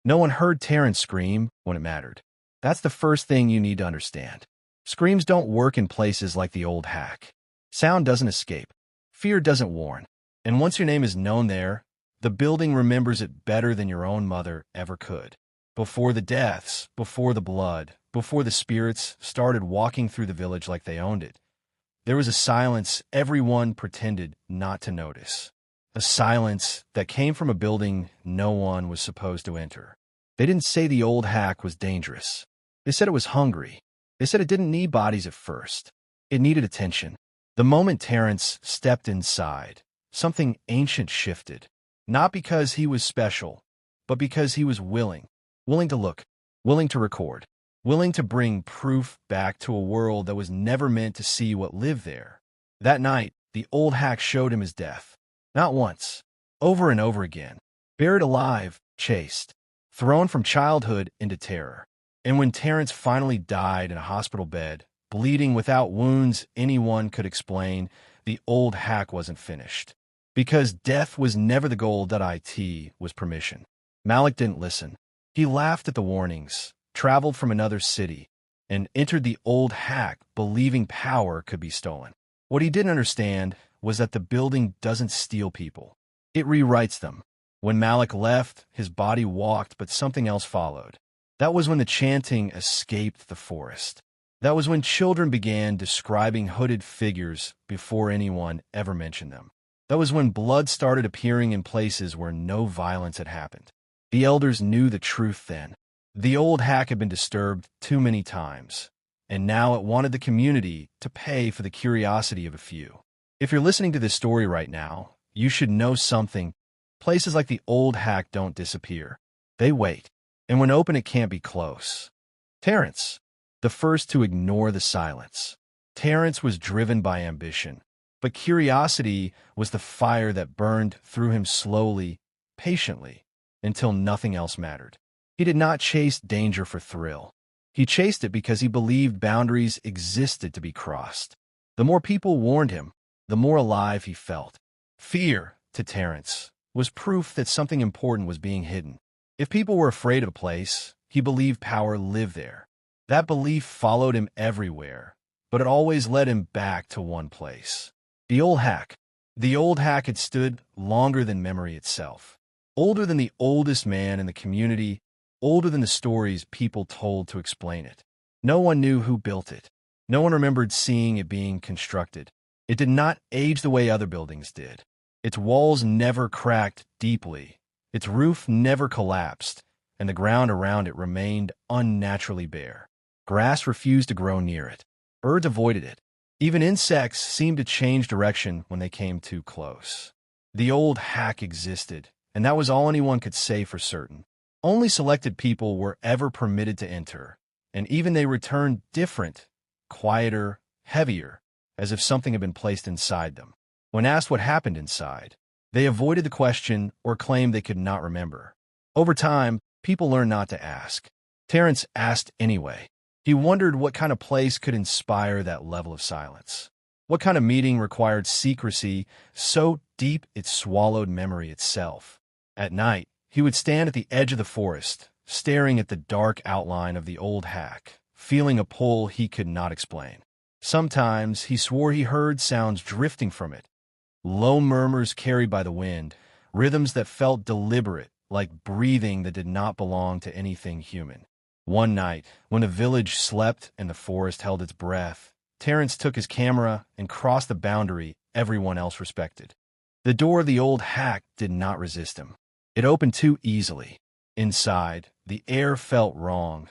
No one heard Terrance scream when it mattered. That's the first thing you need to understand. Screams don't work in places like the Old Hac. Sound doesn't escape. Fear doesn't warn. And once your name is known there, the building remembers it better than your own mother ever could. Before the deaths, before the blood, before the spirits started walking through the village like they owned it, there was a silence everyone pretended not to notice. A silence that came from a building no one was supposed to enter. They didn't say the Old Hac was dangerous. They said it was hungry. They said it didn't need bodies at first. It needed attention. The moment Terrance stepped inside, something ancient shifted. Not because he was special, but because he was willing. Willing to look, willing to record, willing to bring proof back to a world that was never meant to see what lived there. That night, the Old Hac showed him his death. Not once, over and over again. Buried alive, chased, thrown from childhood into terror. And when Terrance finally died in a hospital bed, bleeding without wounds anyone could explain, the Old Hac wasn't finished. Because death was never the goal. It was permission. Malik didn't listen. He laughed at the warnings, traveled from another city, and entered the Old Hac believing power could be stolen. What he didn't understand was that the building doesn't steal people. It rewrites them. When Malik left, his body walked, but something else followed. That was when the chanting escaped the forest. That was when children began describing hooded figures before anyone ever mentioned them. That was when blood started appearing in places where no violence had happened. The elders knew the truth then. The Old Hac had been disturbed too many times, and now it wanted the community to pay for the curiosity of a few. If you're listening to this story right now, you should know something. Places like the Old Hac don't disappear. They wait. And when open, it can't be close. Terrance, the first to ignore the silence. Terrance was driven by ambition, but curiosity was the fire that burned through him slowly, patiently, until nothing else mattered. He did not chase danger for thrill. He chased it because he believed boundaries existed to be crossed. The more people warned him, the more alive he felt. Fear, to Terrance, was proof that something important was being hidden. If people were afraid of a place, he believed power lived there. That belief followed him everywhere, but it always led him back to one place. The Old Hac. The Old Hac had stood longer than memory itself. Older than the oldest man in the community, older than the stories people told to explain it. No one knew who built it. No one remembered seeing it being constructed. It did not age the way other buildings did. Its walls never cracked deeply. Its roof never collapsed, and the ground around it remained unnaturally bare. Grass refused to grow near it. Birds avoided it. Even insects seemed to change direction when they came too close. The Old Hac existed, and that was all anyone could say for certain. Only selected people were ever permitted to enter, and even they returned different, quieter, heavier, as if something had been placed inside them. When asked what happened inside, they avoided the question or claimed they could not remember. Over time, people learned not to ask. Terrance asked anyway. He wondered what kind of place could inspire that level of silence. What kind of meeting required secrecy so deep it swallowed memory itself. At night, he would stand at the edge of the forest, staring at the dark outline of the Old Hac, feeling a pull he could not explain. Sometimes he swore he heard sounds drifting from it, low murmurs carried by the wind, rhythms that felt deliberate, like breathing that did not belong to anything human. One night, when the village slept and the forest held its breath, Terrance took his camera and crossed the boundary everyone else respected. The door of the Old Hac did not resist him. It opened too easily. Inside, the air felt wrong,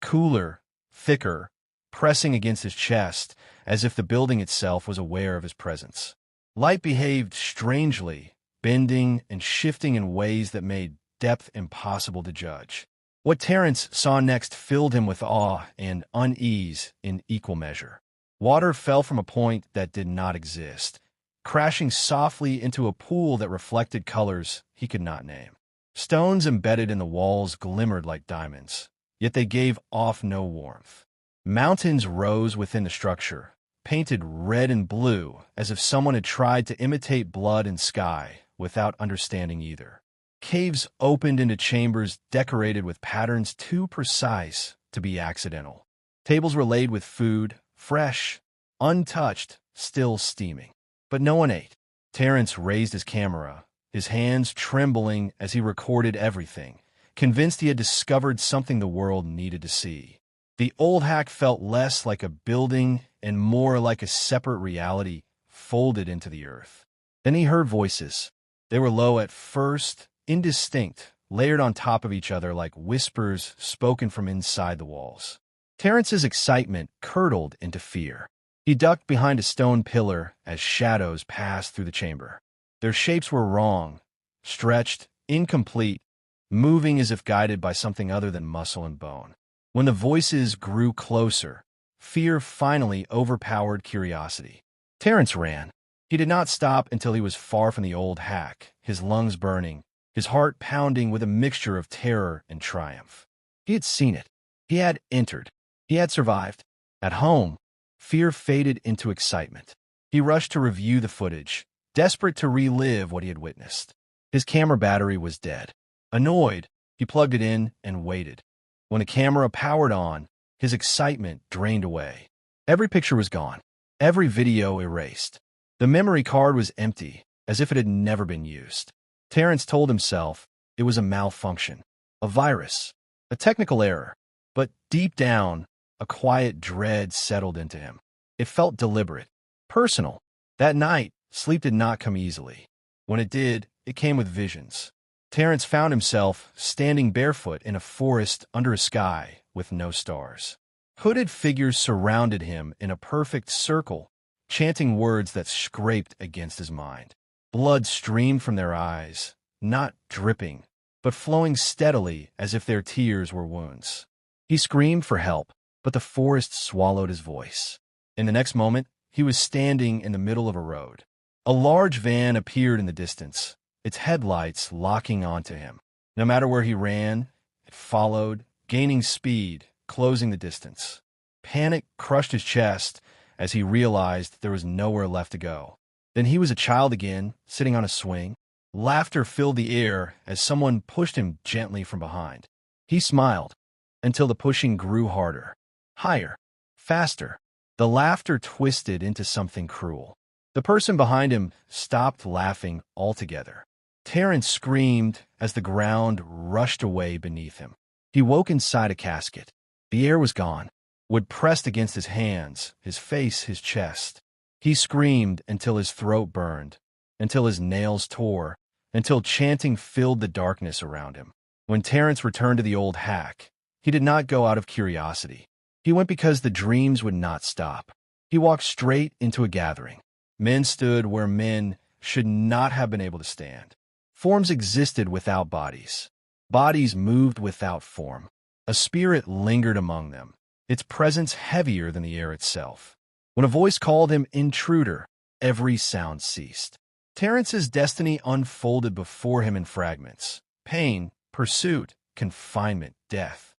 cooler, thicker, pressing against his chest as if the building itself was aware of his presence. Light behaved strangely, bending and shifting in ways that made depth impossible to judge. What Terrance saw next filled him with awe and unease in equal measure. Water fell from a point that did not exist, crashing softly into a pool that reflected colors he could not name. Stones embedded in the walls glimmered like diamonds, yet they gave off no warmth. Mountains rose within the structure, painted red and blue, as if someone had tried to imitate blood and sky without understanding either. Caves opened into chambers decorated with patterns too precise to be accidental. Tables were laid with food, fresh, untouched, still steaming. But no one ate. Terrance raised his camera, his hands trembling as he recorded everything, convinced he had discovered something the world needed to see. The Old Hac felt less like a building and more like a separate reality folded into the earth. Then he heard voices. They were low at first, indistinct, layered on top of each other like whispers spoken from inside the walls. Terrance's excitement curdled into fear. He ducked behind a stone pillar as shadows passed through the chamber. Their shapes were wrong, stretched, incomplete, moving as if guided by something other than muscle and bone. When the voices grew closer, fear finally overpowered curiosity. Terrance ran. He did not stop until he was far from the Old Hac, his lungs burning, his heart pounding with a mixture of terror and triumph. He had seen it. He had entered. He had survived. At home, fear faded into excitement. He rushed to review the footage, desperate to relive what he had witnessed. His camera battery was dead. Annoyed, he plugged it in and waited. When the camera powered on, his excitement drained away. Every picture was gone. Every video erased. The memory card was empty, as if it had never been used. Terrance told himself it was a malfunction, a virus, a technical error. But deep down, a quiet dread settled into him. It felt deliberate, personal. That night, sleep did not come easily. When it did, it came with visions. Terrance found himself standing barefoot in a forest under a sky with no stars. Hooded figures surrounded him in a perfect circle, chanting words that scraped against his mind. Blood streamed from their eyes, not dripping, but flowing steadily as if their tears were wounds. He screamed for help, but the forest swallowed his voice. In the next moment, he was standing in the middle of a road. A large van appeared in the distance, its headlights locking onto him. No matter where he ran, it followed, gaining speed, closing the distance. Panic crushed his chest as he realized there was nowhere left to go. Then he was a child again, sitting on a swing. Laughter filled the air as someone pushed him gently from behind. He smiled until the pushing grew harder, higher, faster. The laughter twisted into something cruel. The person behind him stopped laughing altogether. Terrance screamed as the ground rushed away beneath him. He woke inside a casket. The air was gone. Wood pressed against his hands, his face, his chest. He screamed until his throat burned, until his nails tore, until chanting filled the darkness around him. When Terrance returned to the Old Hac, he did not go out of curiosity. He went because the dreams would not stop. He walked straight into a gathering. Men stood where men should not have been able to stand. Forms existed without bodies. Bodies moved without form. A spirit lingered among them, its presence heavier than the air itself. When a voice called him intruder, every sound ceased. Terrance's destiny unfolded before him in fragments. Pain, pursuit, confinement, death.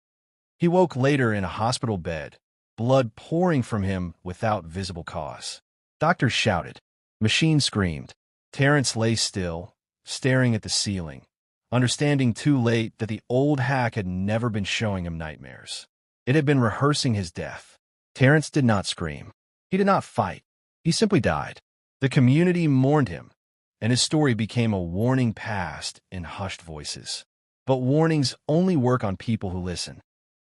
He woke later in a hospital bed, blood pouring from him without visible cause. Doctors shouted. Machines screamed. Terrance lay still, staring at the ceiling, understanding too late that the Old Hac had never been showing him nightmares. It had been rehearsing his death. Terrance did not scream. He did not fight. He simply died. The community mourned him, and his story became a warning passed in hushed voices. But warnings only work on people who listen.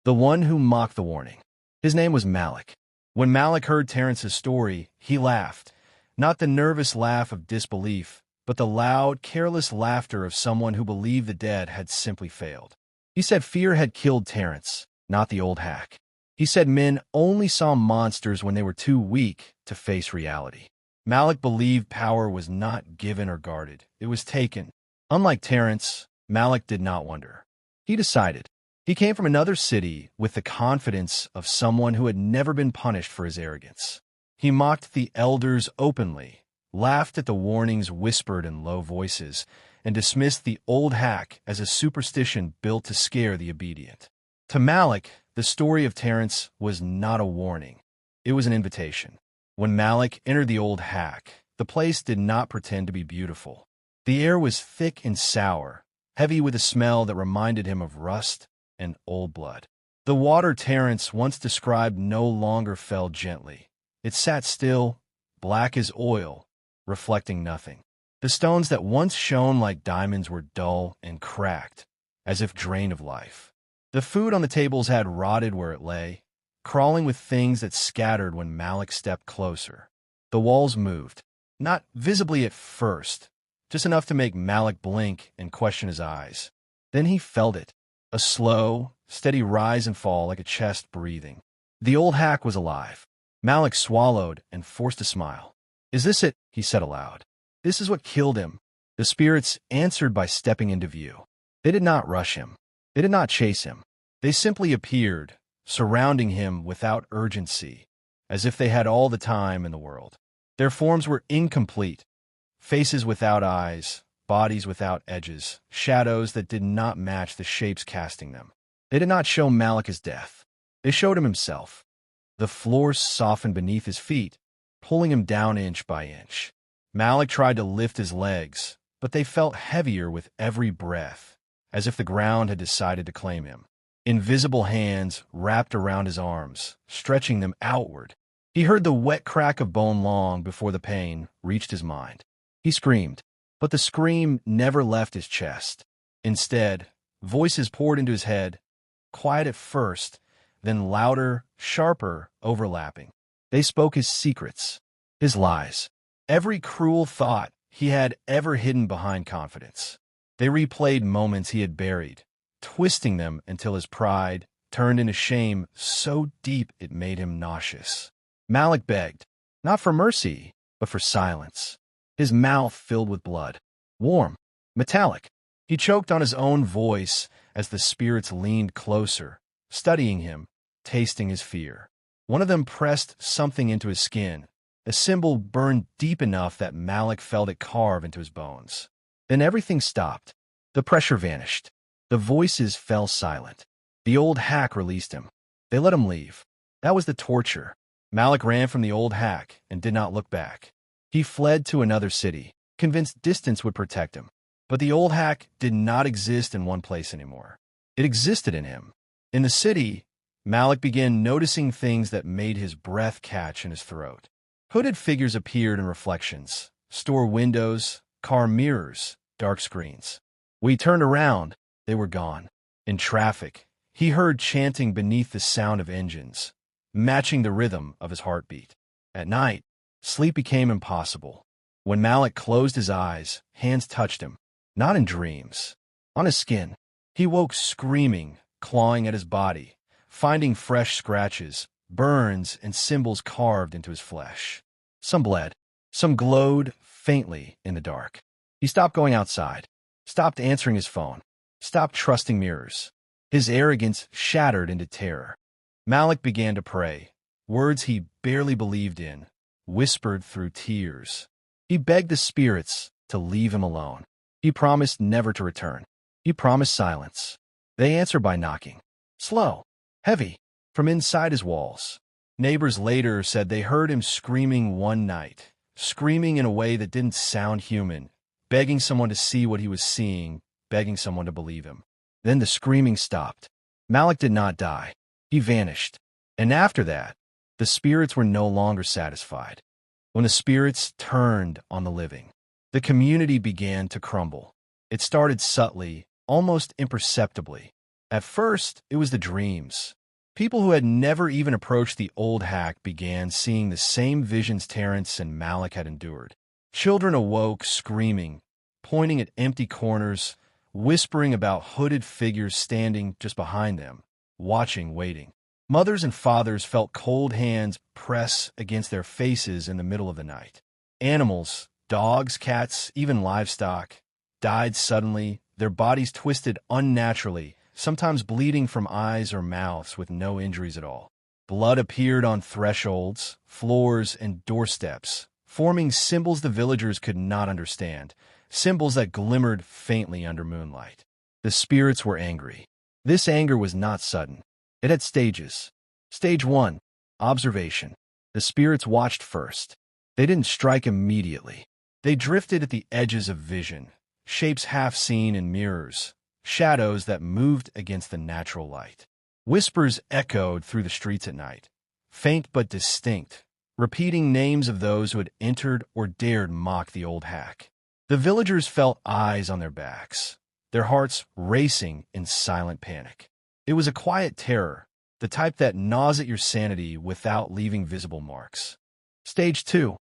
The one who mocked the warning. His name was Malik. When Malik heard Terrance's story, he laughed. Not the nervous laugh of disbelief, but the loud, careless laughter of someone who believed the dead had simply failed. He said fear had killed Terrance, not the Old Hac. He said men only saw monsters when they were too weak to face reality. Malik believed power was not given or guarded. It was taken. Unlike Terrance, Malik did not wonder. He decided. He came from another city with the confidence of someone who had never been punished for his arrogance. He mocked the elders openly, laughed at the warnings whispered in low voices, and dismissed the Old Hac as a superstition built to scare the obedient. To Malik, the story of Terrance was not a warning. It was an invitation. When Malik entered the Old Hac, the place did not pretend to be beautiful. The air was thick and sour, heavy with a smell that reminded him of rust and old blood. The water Terrance once described no longer fell gently. It sat still, black as oil, reflecting nothing. The stones that once shone like diamonds were dull and cracked, as if drained of life. The food on the tables had rotted where it lay, crawling with things that scattered when Malik stepped closer. The walls moved, not visibly at first, just enough to make Malik blink and question his eyes. Then he felt it, a slow, steady rise and fall like a chest breathing. The Old Hac was alive. Malik swallowed and forced a smile. "Is this it?" he said aloud. "This is what killed him." The spirits answered by stepping into view. They did not rush him. They did not chase him. They simply appeared, surrounding him without urgency, as if they had all the time in the world. Their forms were incomplete, faces without eyes, bodies without edges, shadows that did not match the shapes casting them. They did not show Malik his death. They showed him himself. The floor softened beneath his feet, pulling him down inch by inch. Malik tried to lift his legs, but they felt heavier with every breath, as if the ground had decided to claim him. Invisible hands wrapped around his arms, stretching them outward. He heard the wet crack of bone long before the pain reached his mind. He screamed, but the scream never left his chest. Instead, voices poured into his head, quiet at first, then louder, sharper, overlapping. They spoke his secrets, his lies, every cruel thought he had ever hidden behind confidence. They replayed moments he had buried, twisting them until his pride turned into shame so deep it made him nauseous. Malik begged, not for mercy, but for silence. His mouth filled with blood, warm, metallic. He choked on his own voice as the spirits leaned closer, studying him, tasting his fear. One of them pressed something into his skin. The symbol burned deep enough that Malik felt it carve into his bones. Then everything stopped. The pressure vanished. The voices fell silent. The Old Hac released him. They let him leave. That was the torture. Malik ran from the Old Hac and did not look back. He fled to another city, convinced distance would protect him. But the Old Hac did not exist in one place anymore. It existed in him. In the city, Malik began noticing things that made his breath catch in his throat. Hooded figures appeared in reflections, store windows, car mirrors, dark screens. When he turned around, they were gone. In traffic, he heard chanting beneath the sound of engines, matching the rhythm of his heartbeat. At night, sleep became impossible. When Malik closed his eyes, hands touched him, not in dreams, on his skin. He woke screaming, clawing at his body, finding fresh scratches, burns, and symbols carved into his flesh. Some bled, some glowed faintly in the dark. He stopped going outside, stopped answering his phone, stopped trusting mirrors. His arrogance shattered into terror. Malik began to pray, words he barely believed in, whispered through tears. He begged the spirits to leave him alone. He promised never to return. He promised silence. They answered by knocking, slow, heavy, from inside his walls. Neighbors later said they heard him screaming one night, screaming in a way that didn't sound human, begging someone to see what he was seeing, begging someone to believe him. Then the screaming stopped. Malik did not die. He vanished. And after that, the spirits were no longer satisfied. When the spirits turned on the living, the community began to crumble. It started subtly, almost imperceptibly. At first, it was the dreams. People who had never even approached the Old Hac began seeing the same visions Terrance and Malik had endured. Children awoke screaming, pointing at empty corners, whispering about hooded figures standing just behind them, watching, waiting. Mothers and fathers felt cold hands press against their faces in the middle of the night. Animals, dogs, cats, even livestock, died suddenly, their bodies twisted unnaturally, sometimes bleeding from eyes or mouths with no injuries at all. Blood appeared on thresholds, floors, and doorsteps, forming symbols the villagers could not understand, symbols that glimmered faintly under moonlight. The spirits were angry. This anger was not sudden. It had stages. Stage 1, observation. The spirits watched first. They didn't strike immediately. They drifted at the edges of vision, shapes half seen in mirrors, shadows that moved against the natural light. Whispers echoed through the streets at night, faint but distinct, repeating names of those who had entered or dared mock the Old Hac. The villagers felt eyes on their backs, their hearts racing in silent panic. It was a quiet terror, the type that gnaws at your sanity without leaving visible marks. Stage 2.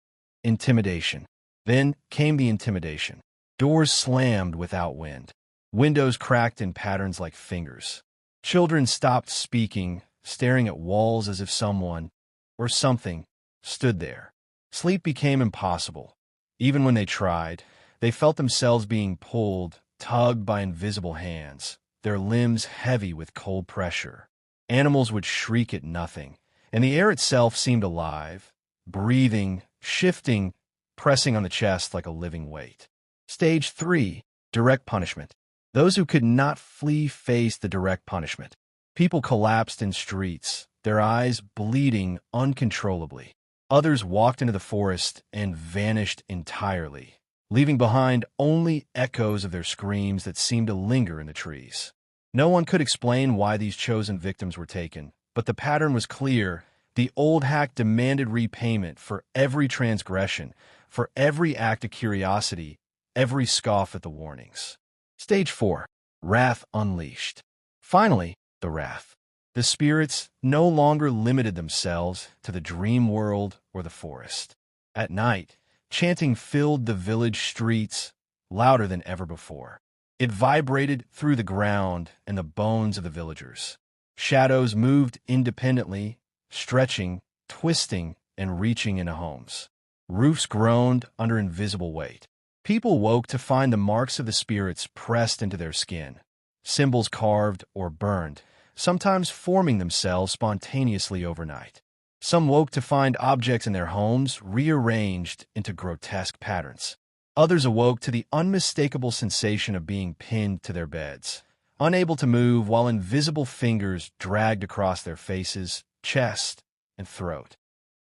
Intimidation. Then came the intimidation. Doors slammed without wind. Windows cracked in patterns like fingers. Children stopped speaking, staring at walls as if someone, or something, stood there. Sleep became impossible. Even when they tried, they felt themselves being pulled, tugged by invisible hands, their limbs heavy with cold pressure. Animals would shriek at nothing, and the air itself seemed alive, breathing, shifting, pressing on the chest like a living weight. Stage 3. Direct punishment. Those who could not flee faced the direct punishment. People collapsed in streets, their eyes bleeding uncontrollably. Others walked into the forest and vanished entirely, leaving behind only echoes of their screams that seemed to linger in the trees. No one could explain why these chosen victims were taken, but the pattern was clear. The Old Hac demanded repayment for every transgression, for every act of curiosity, every scoff at the warnings. Stage 4. Wrath unleashed. Finally, the wrath. The spirits no longer limited themselves to the dream world or the forest. At night, chanting filled the village streets, louder than ever before. It vibrated through the ground and the bones of the villagers. Shadows moved independently, stretching, twisting, and reaching into homes. Roofs groaned under invisible weight. People woke to find the marks of the spirits pressed into their skin, symbols carved or burned, sometimes forming themselves spontaneously overnight. Some woke to find objects in their homes rearranged into grotesque patterns. Others awoke to the unmistakable sensation of being pinned to their beds, unable to move while invisible fingers dragged across their faces, chest, and throat.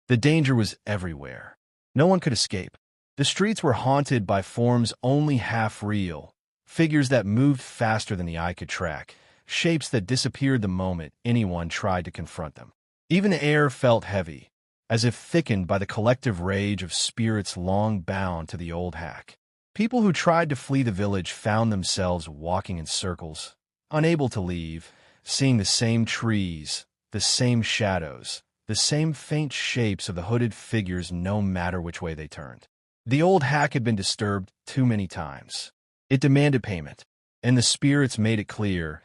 The danger was everywhere. No one could escape. The streets were haunted by forms only half real, figures that moved faster than the eye could track, shapes that disappeared the moment anyone tried to confront them. Even the air felt heavy, as if thickened by the collective rage of spirits long bound to the Old Hac. People who tried to flee the village found themselves walking in circles, unable to leave, seeing the same trees, the same shadows, the same faint shapes of the hooded figures no matter which way they turned. The Old Hac had been disturbed too many times. It demanded payment, and the spirits made it clear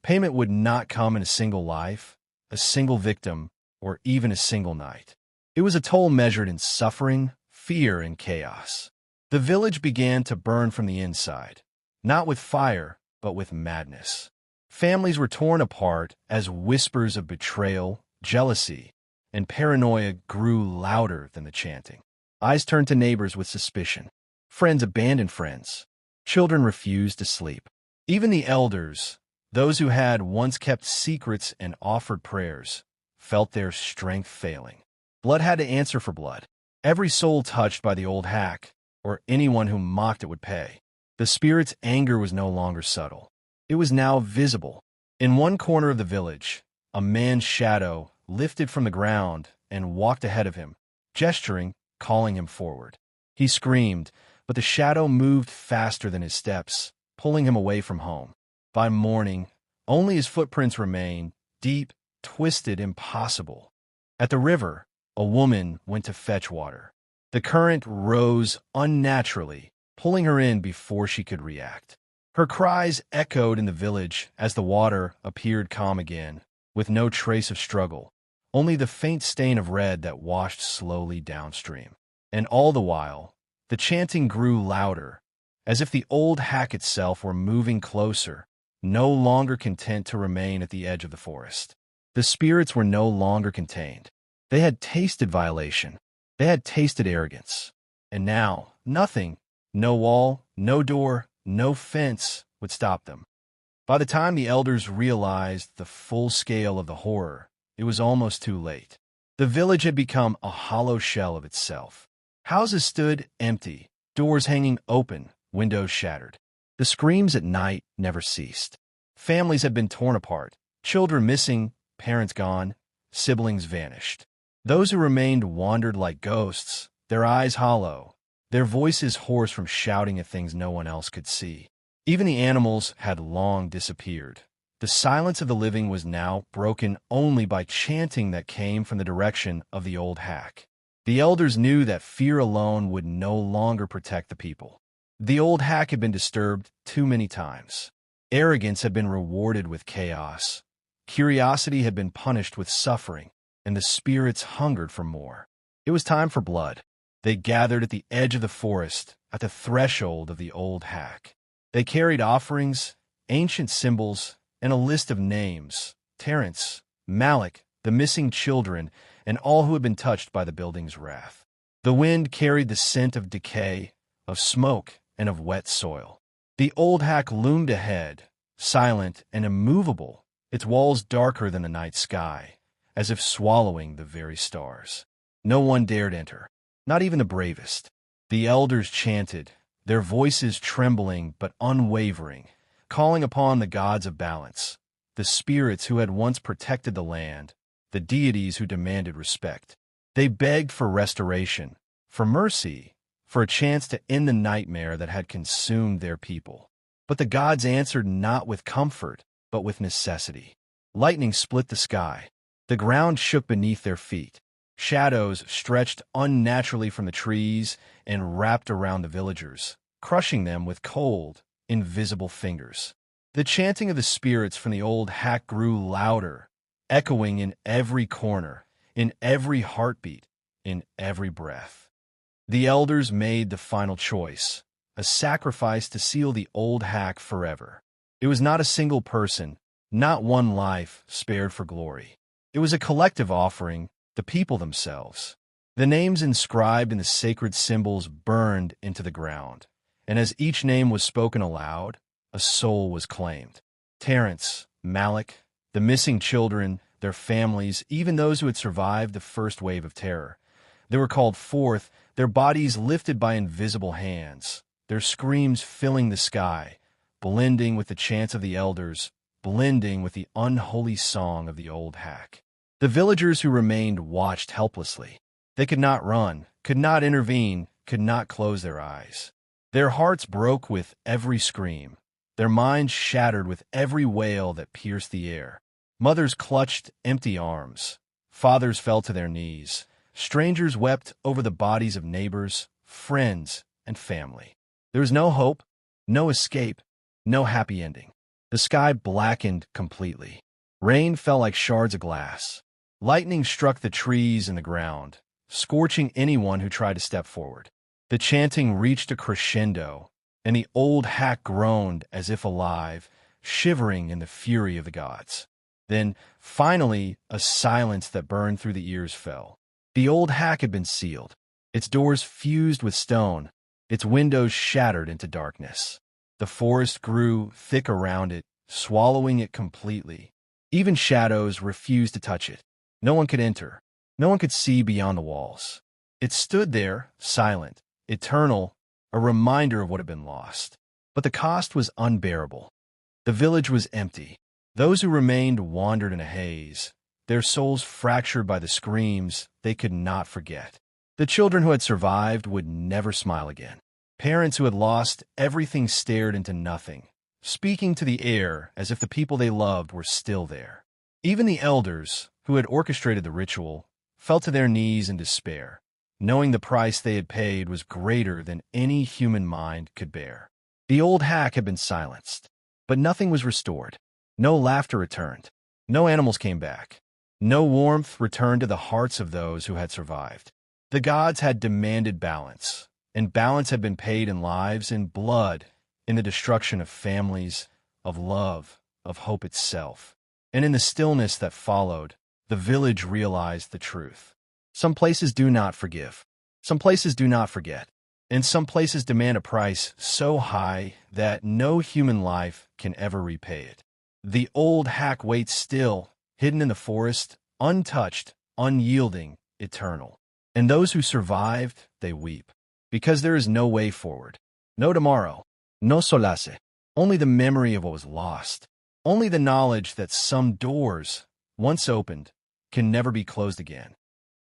payment would not come in a single life, a single victim, or even a single night. It was a toll measured in suffering, fear, and chaos. The village began to burn from the inside, not with fire, but with madness. Families were torn apart as whispers of betrayal, jealousy, and paranoia grew louder than the chanting. Eyes turned to neighbors with suspicion. Friends abandoned friends. Children refused to sleep. Even the elders, those who had once kept secrets and offered prayers, felt their strength failing. Blood had to answer for blood. Every soul touched by the Old Hac, or anyone who mocked it, would pay. The spirit's anger was no longer subtle. It was now visible. In one corner of the village, a man's shadow lifted from the ground and walked ahead of him, gesturing, calling him forward. He screamed, but the shadow moved faster than his steps, pulling him away from home. By morning, only his footprints remained, deep, twisted, impossible. At the river, a woman went to fetch water. The current rose unnaturally, pulling her in before she could react. Her cries echoed in the village as the water appeared calm again, with no trace of struggle, only the faint stain of red that washed slowly downstream. And all the while, the chanting grew louder, as if the Old Hac itself were moving closer, no longer content to remain at the edge of the forest. The spirits were no longer contained. They had tasted violation. They had tasted arrogance. And now, nothing, no wall, no door, no fence would stop them. By the time the elders realized the full scale of the horror, it was almost too late. The village had become a hollow shell of itself. Houses stood empty, doors hanging open, windows shattered. The screams at night never ceased. Families had been torn apart, children missing, parents gone, siblings vanished. Those who remained wandered like ghosts, their eyes hollow, their voices hoarse from shouting at things no one else could see. Even the animals had long disappeared. The silence of the living was now broken only by chanting that came from the direction of the Old Hac. The elders knew that fear alone would no longer protect the people. The Old Hac had been disturbed too many times. Arrogance had been rewarded with chaos. Curiosity had been punished with suffering, and the spirits hungered for more. It was time for blood. They gathered at the edge of the forest, at the threshold of the Old Hac. They carried offerings, ancient symbols, and a list of names: Terrance, Malik, the missing children, and all who had been touched by the building's wrath. The wind carried the scent of decay, of smoke, and of wet soil. The Old Hac loomed ahead, silent and immovable, its walls darker than the night sky, as if swallowing the very stars. No one dared enter, not even the bravest. The elders chanted, their voices trembling but unwavering, calling upon the gods of balance, the spirits who had once protected the land, the deities who demanded respect. They begged for restoration, for mercy, for a chance to end the nightmare that had consumed their people. But the gods answered not with comfort, but with necessity. Lightning split the sky. The ground shook beneath their feet. Shadows stretched unnaturally from the trees and wrapped around the villagers, crushing them with cold, invisible fingers. The chanting of the spirits from the Old Hac grew louder, echoing in every corner, in every heartbeat, in every breath. The elders made the final choice, a sacrifice to seal the Old Hac forever. It was not a single person, not one life spared for glory. It was a collective offering, the people themselves. The names inscribed in the sacred symbols burned into the ground, and as each name was spoken aloud, a soul was claimed. Terrance, Malik, the missing children, their families, even those who had survived the first wave of terror. They were called forth, their bodies lifted by invisible hands, their screams filling the sky, blending with the chants of the elders, blending with the unholy song of the Old Hac. The villagers who remained watched helplessly. They could not run, could not intervene, could not close their eyes. Their hearts broke with every scream, their minds shattered with every wail that pierced the air. Mothers clutched empty arms. Fathers fell to their knees. Strangers wept over the bodies of neighbors, friends, and family. There was no hope, no escape, no happy ending. The sky blackened completely. Rain fell like shards of glass. Lightning struck the trees and the ground, scorching anyone who tried to step forward. The chanting reached a crescendo, and the Old Hac groaned as if alive, shivering in the fury of the gods. Then, finally, a silence that burned through the ears fell. The Old Hac had been sealed, its doors fused with stone, its windows shattered into darkness. The forest grew thick around it, swallowing it completely. Even shadows refused to touch it. No one could enter. No one could see beyond the walls. It stood there, silent, eternal, a reminder of what had been lost. But the cost was unbearable. The village was empty. Those who remained wandered in a haze, their souls fractured by the screams they could not forget. The children who had survived would never smile again. Parents who had lost everything stared into nothing, speaking to the air as if the people they loved were still there. Even the elders, who had orchestrated the ritual, fell to their knees in despair, knowing the price they had paid was greater than any human mind could bear. The Old Hac had been silenced, but nothing was restored. No laughter returned. No animals came back. No warmth returned to the hearts of those who had survived. The gods had demanded balance, and balance had been paid in lives, in blood, in the destruction of families, of love, of hope itself. And in the stillness that followed, the village realized the truth. Some places do not forgive. Some places do not forget. And some places demand a price so high that no human life can ever repay it. The Old Hac waits still, hidden in the forest, untouched, unyielding, eternal. And those who survived, they weep, because there is no way forward, no tomorrow, no solace. only the memory of what was lost, only the knowledge that some doors, once opened, can never be closed again.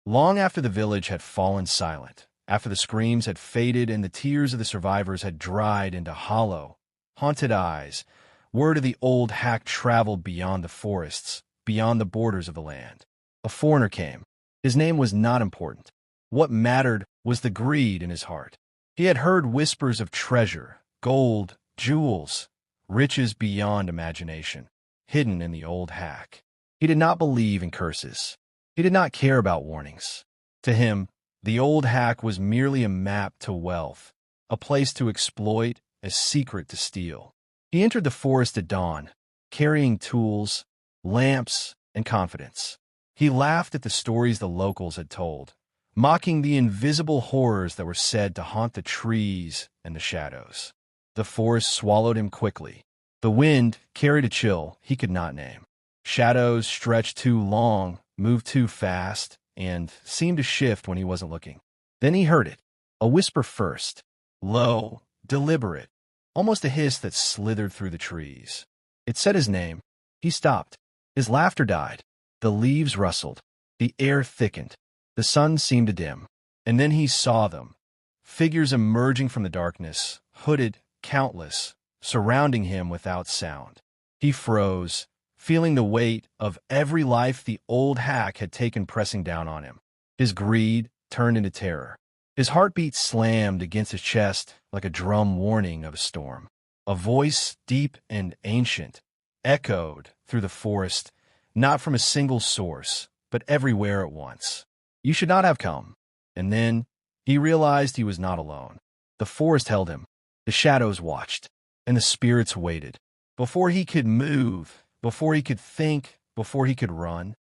Long after the village had fallen silent, after the screams had faded and the tears of the survivors had dried into hollow, haunted eyes, word of the Old Hac traveled beyond the forests, beyond the borders of the land. A foreigner came. His name was not important. What mattered was the greed in his heart. He had heard whispers of treasure, gold, jewels, riches beyond imagination, hidden in the Old Hac. He did not believe in curses. He did not care about warnings. To him, the Old Hac was merely a map to wealth, a place to exploit, a secret to steal. He entered the forest at dawn, carrying tools, lamps, and confidence. He laughed at the stories the locals had told, mocking the invisible horrors that were said to haunt the trees and the shadows. The forest swallowed him quickly. The wind carried a chill he could not name. Shadows stretched too long, moved too fast, and seemed to shift when he wasn't looking. Then he heard it, a whisper first, low, deliberate, almost a hiss that slithered through the trees. It said his name. He stopped. His laughter died. The leaves rustled. The air thickened. The sun seemed to dim. And then he saw them, figures emerging from the darkness, hooded, countless, surrounding him without sound. He froze, feeling the weight of every life the Old Hac had taken pressing down on him. His greed turned into terror. His heartbeat slammed against his chest like a drum warning of a storm. A voice, deep and ancient, echoed through the forest, not from a single source, but everywhere at once. You should not have come. And then he realized he was not alone. The forest held him. The shadows watched, and the spirits waited. Before he could move, before he could think, before he could run,